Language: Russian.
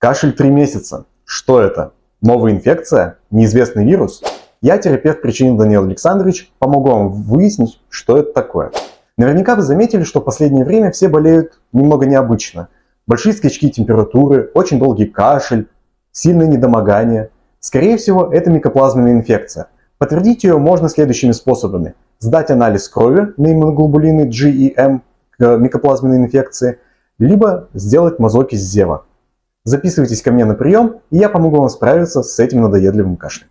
Кашель 3 месяца. Что это? Новая инфекция? Неизвестный вирус? Я, терапевт причин Даниил Александрович, помогу вам выяснить, что это такое. Наверняка вы заметили, что в последнее время все болеют немного необычно. Большие скачки температуры, очень долгий кашель, сильное недомогание. Скорее всего, это микоплазменная инфекция. Подтвердить ее можно следующими способами. Сдать анализ крови на иммуноглобулины G и M к микоплазменной инфекции, либо сделать мазок из зева. Записывайтесь ко мне на прием, и я помогу вам справиться с этим надоедливым кашлем.